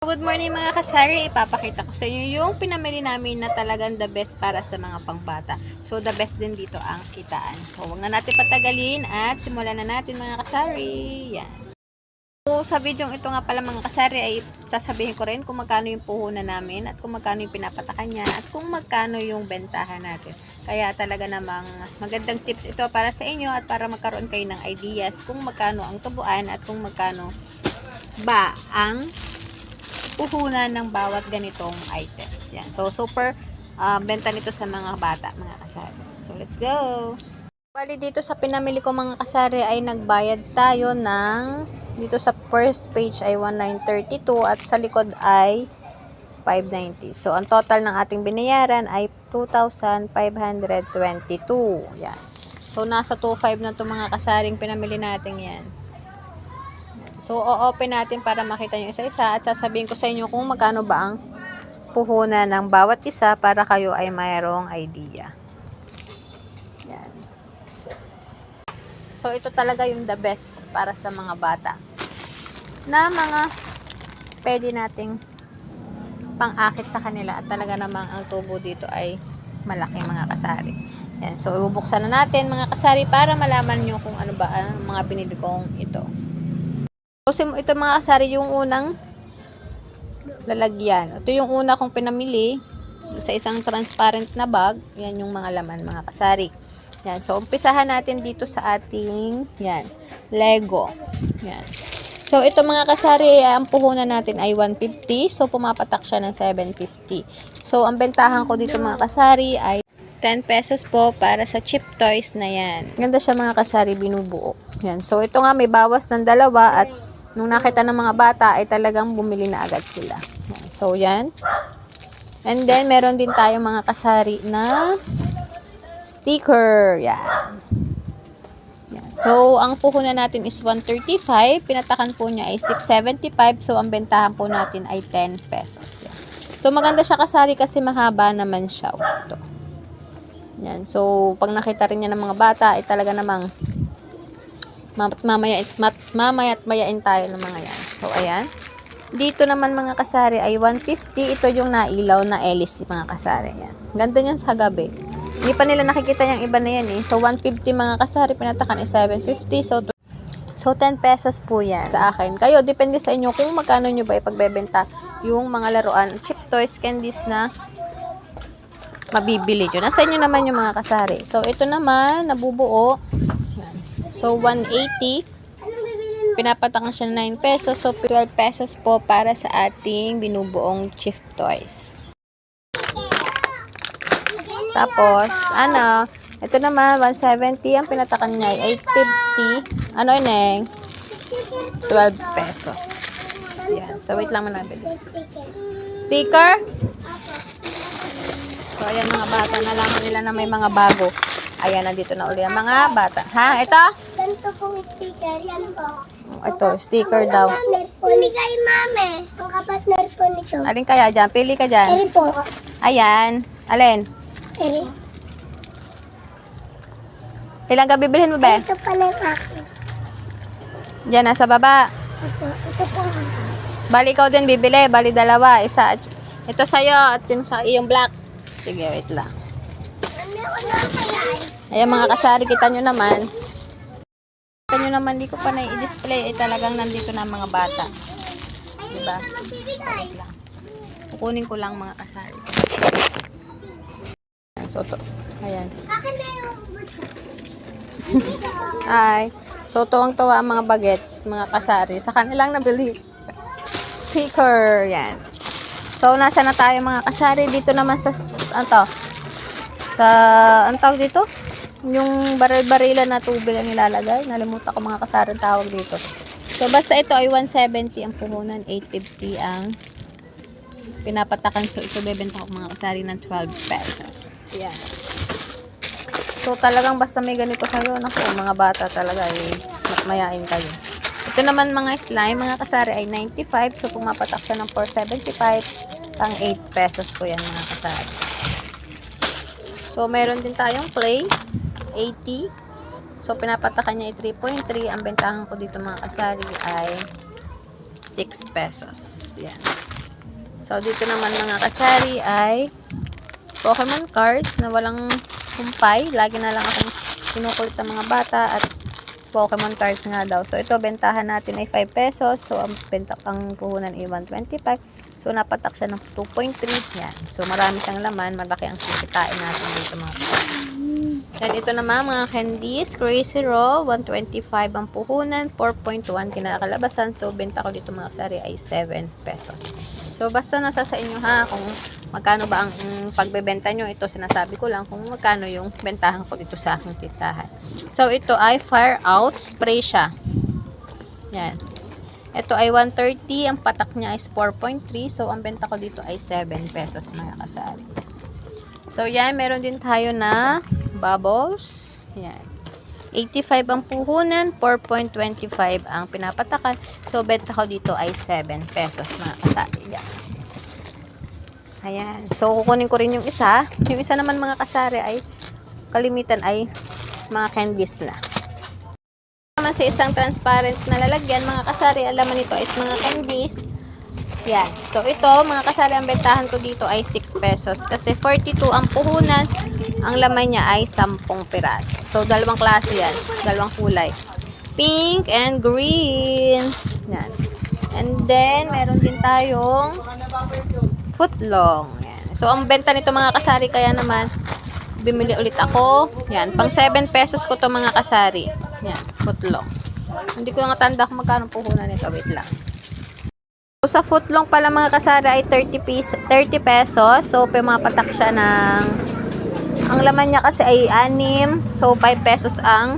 Good morning mga kasari, ipapakita ko sa inyo yung pinamili namin na talagang the best para sa mga pangbata. So the best din dito ang kitaan. So huwag na natin patagalin at simulan na natin mga kasari. Yan. So sa video ito nga pala mga kasari ay sasabihin ko rin kung magkano yung puhunan namin at kung magkano yung pinapatakan niya at kung magkano yung bentahan natin. Kaya talaga namang magandang tips ito para sa inyo at para magkaroon kayo ng ideas kung magkano ang tubuan at kung magkano ba ang puhunan ng bawat ganitong items. Yan. So, super benta nito sa mga bata, mga kasari. So, let's go! Bali, dito sa pinamili ko mga kasari ay nagbayad tayo ng, dito sa first page ay 1932 at sa likod ay 590. So, ang total ng ating binayaran ay 2,522. Yan. So, nasa 2,500 na itong mga kasaring pinamili natin yan. So, o-open natin para makita nyo isa-isa at sasabihin ko sa inyo kung magkano ba ang puhunan ng bawat isa para kayo ay mayroong idea. Yan. So, ito talaga yung the best para sa mga bata. Na mga pwede nating pang-akit sa kanila at talaga namang ang tubo dito ay malaki mga kasari. Yan. So, ibubuksan na natin mga kasari para malaman nyo kung ano ba ang mga binili kong ito. So, ito mga kasari yung unang lalagyan. Ito yung una kong pinamili sa isang transparent na bag. Yan yung mga laman mga kasari. Yan. So, umpisahan natin dito sa ating yan, Lego. Yan. So, ito mga kasari, ang puhunan natin ay 150. So, pumapatak siya ng 750. So, ang bentahan ko dito mga kasari ay 10 pesos po para sa chip toys na yan. Ganda siya mga kasari, binubuo. Yan. So, ito nga may bawas ng dalawa at nung nakita ng mga bata ay talagang bumili na agad sila. Yan. So, yan. And then, meron din tayo mga kasari na sticker. Yan. Yan. So, ang puhunan natin is 135. Pinatakan po niya ay 675. So, ang bentahan po natin ay 10 pesos. Yan. So, maganda siya kasari kasi mahaba naman siya. Ito. Yan. So, pag nakita rin niya ng mga bata ay talaga namang mamaya at mayain tayo ng mga yan. So, ayan. Dito naman mga kasari ay 150. Ito yung nailaw na LC mga kasari. Yan. Ganda niyan sa gabi. Hindi pa nila nakikita yung iba na yan eh. So, 150 mga kasari. Pinatakan is 750. So, 10 pesos po yan sa akin. Kayo, depende sa inyo kung magkano nyo ba ipagbebenta yung mga laruan, chip toys, candies na mabibili nyo. Nasa inyo naman yung mga kasari. So, ito naman, nabubuo. So, 180. Pinapatakan siya ng 9 pesos. So, 12 pesos po para sa ating binubuong chip toys. Tapos, ito naman, 170. Ang pinatakan niya ay 850. Ano yun? 12 pesos. Yan. So, wait lang manabili. Sticker? So, ayan mga bata. Nalaman nila na may mga bago. Ayan, nandito na uli ang mga bata. Ha? Ito? Ganito pong sticker. Yan po. Ito, sticker daw. Puni kay mami. Ang kapatner po nito. Alin kaya dyan? Pili ka dyan. Eri po. Ayan. Alin? Eri. Ilang ka bibilhin mo, be? Ito pala yung akin. Diyan, nasa baba. Ito po. Bali, ikaw din bibili. Bali, dalawa. Isa. Ito sa'yo at yung sa iyong black. Sige, wait lang. Ayan mga kasari, kita nyo naman. Kita nyo naman, di ko pa na-i-display. Talagang nandito na mga bata. Diba? Wait lang. Kukunin ko lang mga kasari. So, to. Ayan. Akin na yung Ay. So, tuwang-tuwa ang mga bagets, mga kasari. Sa kanilang nabili. Sticker. Yan. So, nasa na tayo mga kasari. Dito naman sa, ang tawag dito? Yung baril-barilan na tubig ang ilalagay. Nalimutan ko mga kasari ang tawag dito. So, basta ito ay 170 ang puhunan. 850 ang pinapatakan. So, ito bebenta ko mga kasari ng 12 pesos. Yan. So, talagang basta may ganito kayo, naku, mga bata talaga, mayain kayo. Ito naman mga slime, mga kasari ay 95. So, pumapatak siya ng 475. Pang 8 pesos po yan, mga kasari. So, meron din tayong play. 80. So, pinapatakan niya ay 3.3. Ang bentahan ko dito mga kasari ay 6 pesos. Yan. So, dito naman mga kasari ay Pokemon cards na walang humpay. Lagi na lang akong kinukulit ng mga bata at Pokemon cards nga daw. So, ito, bentahan natin ay 5 pesos. So, ang puhunan ay 125. So, napatak siya ng 2.3. Yan. So, marami siyang laman. Malaki ang kikitain natin dito mga kasari. Then, ito naman mga candies. Crazy Roll, 125 ang puhunan. 4.1 kinakalabasan. So, benta ko dito mga kasari ay 7 pesos. So, basta nasa sa inyo ha, kung magkano ba ang pagbebenta nyo. Ito, sinasabi ko lang kung magkano yung bentahan ko dito sa aking tindahan. So, ito ay Fire Out. Spray siya. Yan. Ito ay 130. Ang patak niya is 4.3. So, ang benta ko dito ay 7 pesos mga kasari. So, yan. Meron din tayo na bubbles. Yan. 85 ang puhunan. 4.25 ang pinapatakan. So, benta ko dito ay 7 pesos mga kasari. Yan. Ayan. So, kukunin ko rin yung isa. Yung isa naman mga kasari ay kalimitan ay mga candies na. Naman sa isang transparent na lalagyan, mga kasari, alaman nito is mga candies. Yan. So, ito, mga kasari, ang bentahan ko dito ay 6 pesos. Kasi 42 ang puhunan. Ang laman niya ay 10 piraso. So, dalawang klase yan. Dalawang kulay. Pink and green. Yan. And then, meron din tayong footlong. Yan. So, ang benta nito mga kasari, kaya naman, bimili ulit ako. Yan. Pang 7 pesos ko to mga kasari. Yan. Footlong. Hindi ko nga tanda kung magkano puhunan nito. Wait lang. So, sa footlong pala mga kasari ay 30 pesos. So, pumapatak siya ng ang laman niya kasi ay 6. So, 5 pesos ang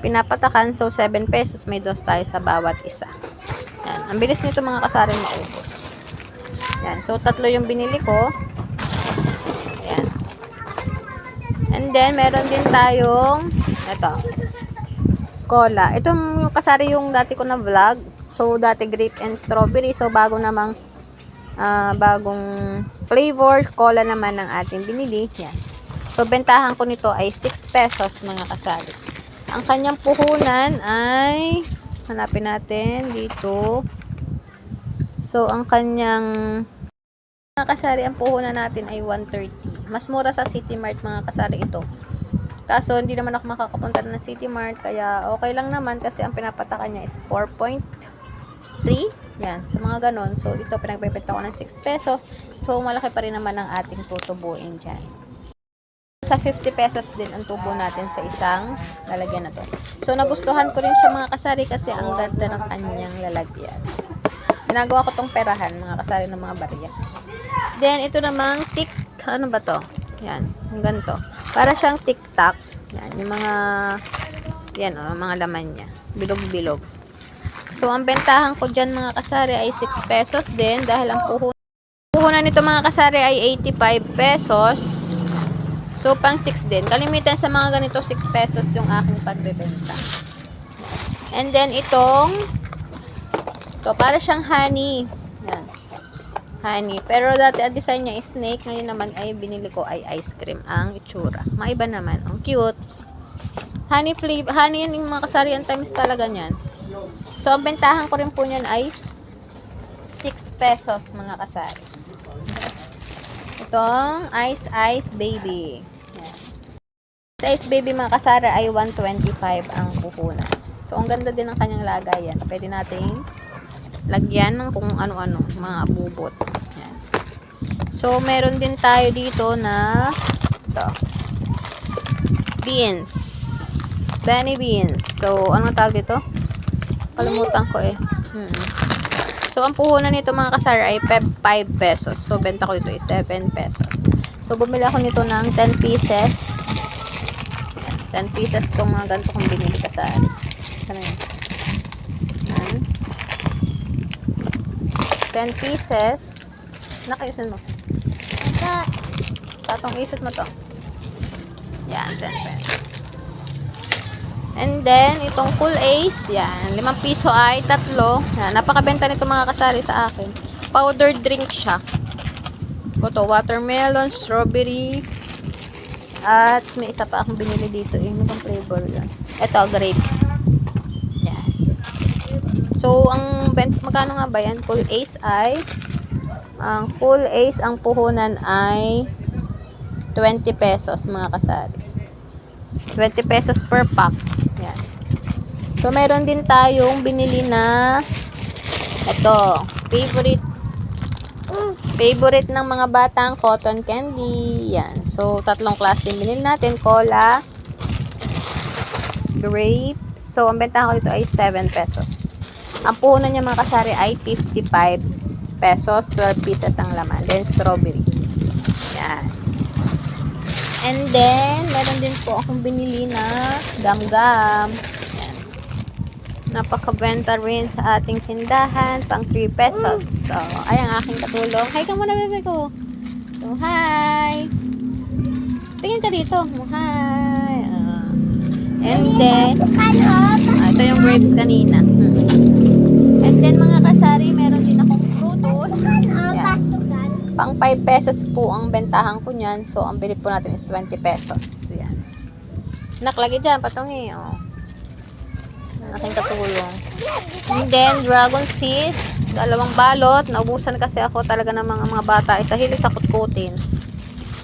pinapatakan. So, 7 pesos. May dos tayo sa bawat isa. Yan. Ang bilis nito mga kasari maubos. Yan. So, 3 yung binili ko. Yan. And then, meron din tayong ito. Cola. Ito yung kasari yung dati ko na vlog. So, dati grape and strawberry. So, bago namang bagong flavor. Cola naman ang ating binili. Yan. So, bentahan ko nito ay 6 pesos mga kasari. Ang kanyang puhunan ay hanapin natin dito. So, ang kanyang mga kasari, ang puhunan natin ay 130. Mas mura sa City Mart mga kasari ito. Kaso, hindi naman ako makakapunta ng City Mart. Kaya, okay lang naman kasi ang pinapatakan niya is 4.3. Yan. So, mga ganon. So, ito, pinagbebenta ko ng 6 pesos. So, malaki pa rin naman ang ating tutubuin dyan. Sa 50 pesos din ang tubo natin sa isang lalagyan na to. So, nagustuhan ko rin siya mga kasari kasi ang ganda ng kanyang lalagyan. Ginagawa ko tong perahan, mga kasari ng mga barya. Then, ito namang tik, ano ba to? Yan, yung ganito. Para siyang tic-tac. Yan, yung mga, yan o, mga laman niya. Bilog-bilog. So, ang bentahan ko dyan mga kasari ay 6 pesos din dahil ang puhunan nito mga kasari ay 85 pesos. So, pang 6 din. Kalimitan sa mga ganito 6 pesos yung aking pagbebenta. And then, ito, para siyang honey. Yan. Honey. Pero dati ang design niya is snake. Ngayon naman ay binili ko ay ice cream ang itsura. Maiba naman. Ang cute. Honey flavor. Honey yan yung mga kasarian times talaga niyan. So, ang bentahan ko rin po niyan ay 6 pesos mga kasari. Itong Ice Baby. Yan. Ice Baby mga kasari ay 125 ang puhunan. So, ang ganda din ng kanyang lagayan. Pwede nating lagyan ng kung ano-ano, mga bubot. Yan. So, meron din tayo dito na ito. Beans. Bunny beans. So, anong tawag dito? Kalimutan ko eh. So, ang puhunan nito mga kasara ay 5 pesos. So, benta ko dito ay 7 pesos. So, bumili ako nito ng 10 pieces. 10 pieces itong mga ganito kong binili kasara. Ano yun? 10 pieces. Nakayusin mo. Tatong isot mo to. Yan, 10 pesos. And then, itong Cool Ace, yan. 5 piso ay 3. Yan, napakabenta nito mga kasari sa akin. Powder drink siya. Ito, watermelon, strawberry, At may isa pa akong binili dito. Ano bang flavor yun? Ito, grapes. Yan. So, magkano nga ba yan? Full Ace ay, ang Full Ace, ang puhunan ay 20 pesos mga kasari. 20 pesos per pack. Yan. So, meron din tayong binili na ito, favorite ng mga batang cotton candy. Yan. So, tatlong klase yung binili natin. Cola, grapes. So, ang benta ko dito ay 7 pesos. Ang puhunan niya mga kasari ay 55 pesos. 12 pieces ang laman. Then, strawberry. Yan. And then, meron din po akong binili na gum-gum. Yan. Napakabenta rin sa ating tindahan. Pang 3 pesos. So, ay ang aking katulong. Hi ka muna, bebe ko. So, hi. Tingin ka dito. Hi. And then, ito yung grapes kanina. And then, mga kasari, meron din akong frutos. Yan. Pang 5 pesos po ang bentahan ko niyan. So, ang bili po natin is 20 pesos. Yan. Naklagi dyan, patungi. Oh. Aking katulong. And then, dragon seed. 2 balot. Naubusan kasi ako talaga ng mga bata. Isa hilig sa kutkutin.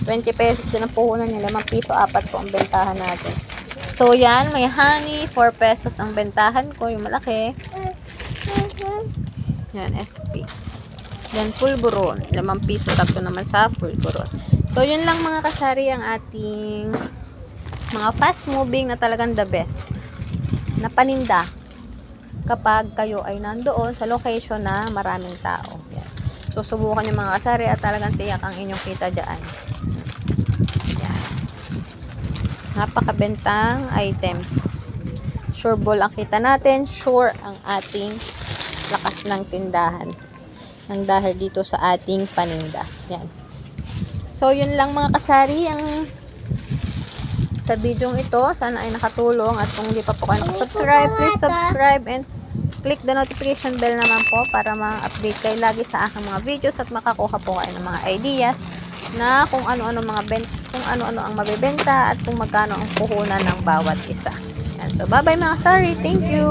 20 pesos din ang puhunan niya. 5 piso, 4 po ang bentahan natin. So, yan. May honey. 4 pesos ang bentahan ko. Yung malaki. Yan, SP. Yan, pulburon. 5 piso. 3 naman sa pulburon. So, yun lang mga kasari ang ating mga fast moving na talagang the best na paninda kapag kayo ay nandoon sa location na maraming tao. Yan. Susubukan yung mga kasari at talagang tiyak ang inyong kita dyan. Yan. Napakabentang items. Sure ball ang kita natin. Sure ang ating lakas ng tindahan. Nang dahil dito sa ating paninda. Yan. So, yun lang mga kasari ang sa video ito. Sana ay nakatulong. At kung hindi pa po kayo nakasubscribe, please subscribe and click the notification bell naman po para ma-update kayo lagi sa aking mga videos at makakuha po kayo ng mga ideas na kung ano-ano ang mabebenta at kung magkano ang puhunan ng bawat isa. Yan. So, bye-bye mga kasari. Thank you!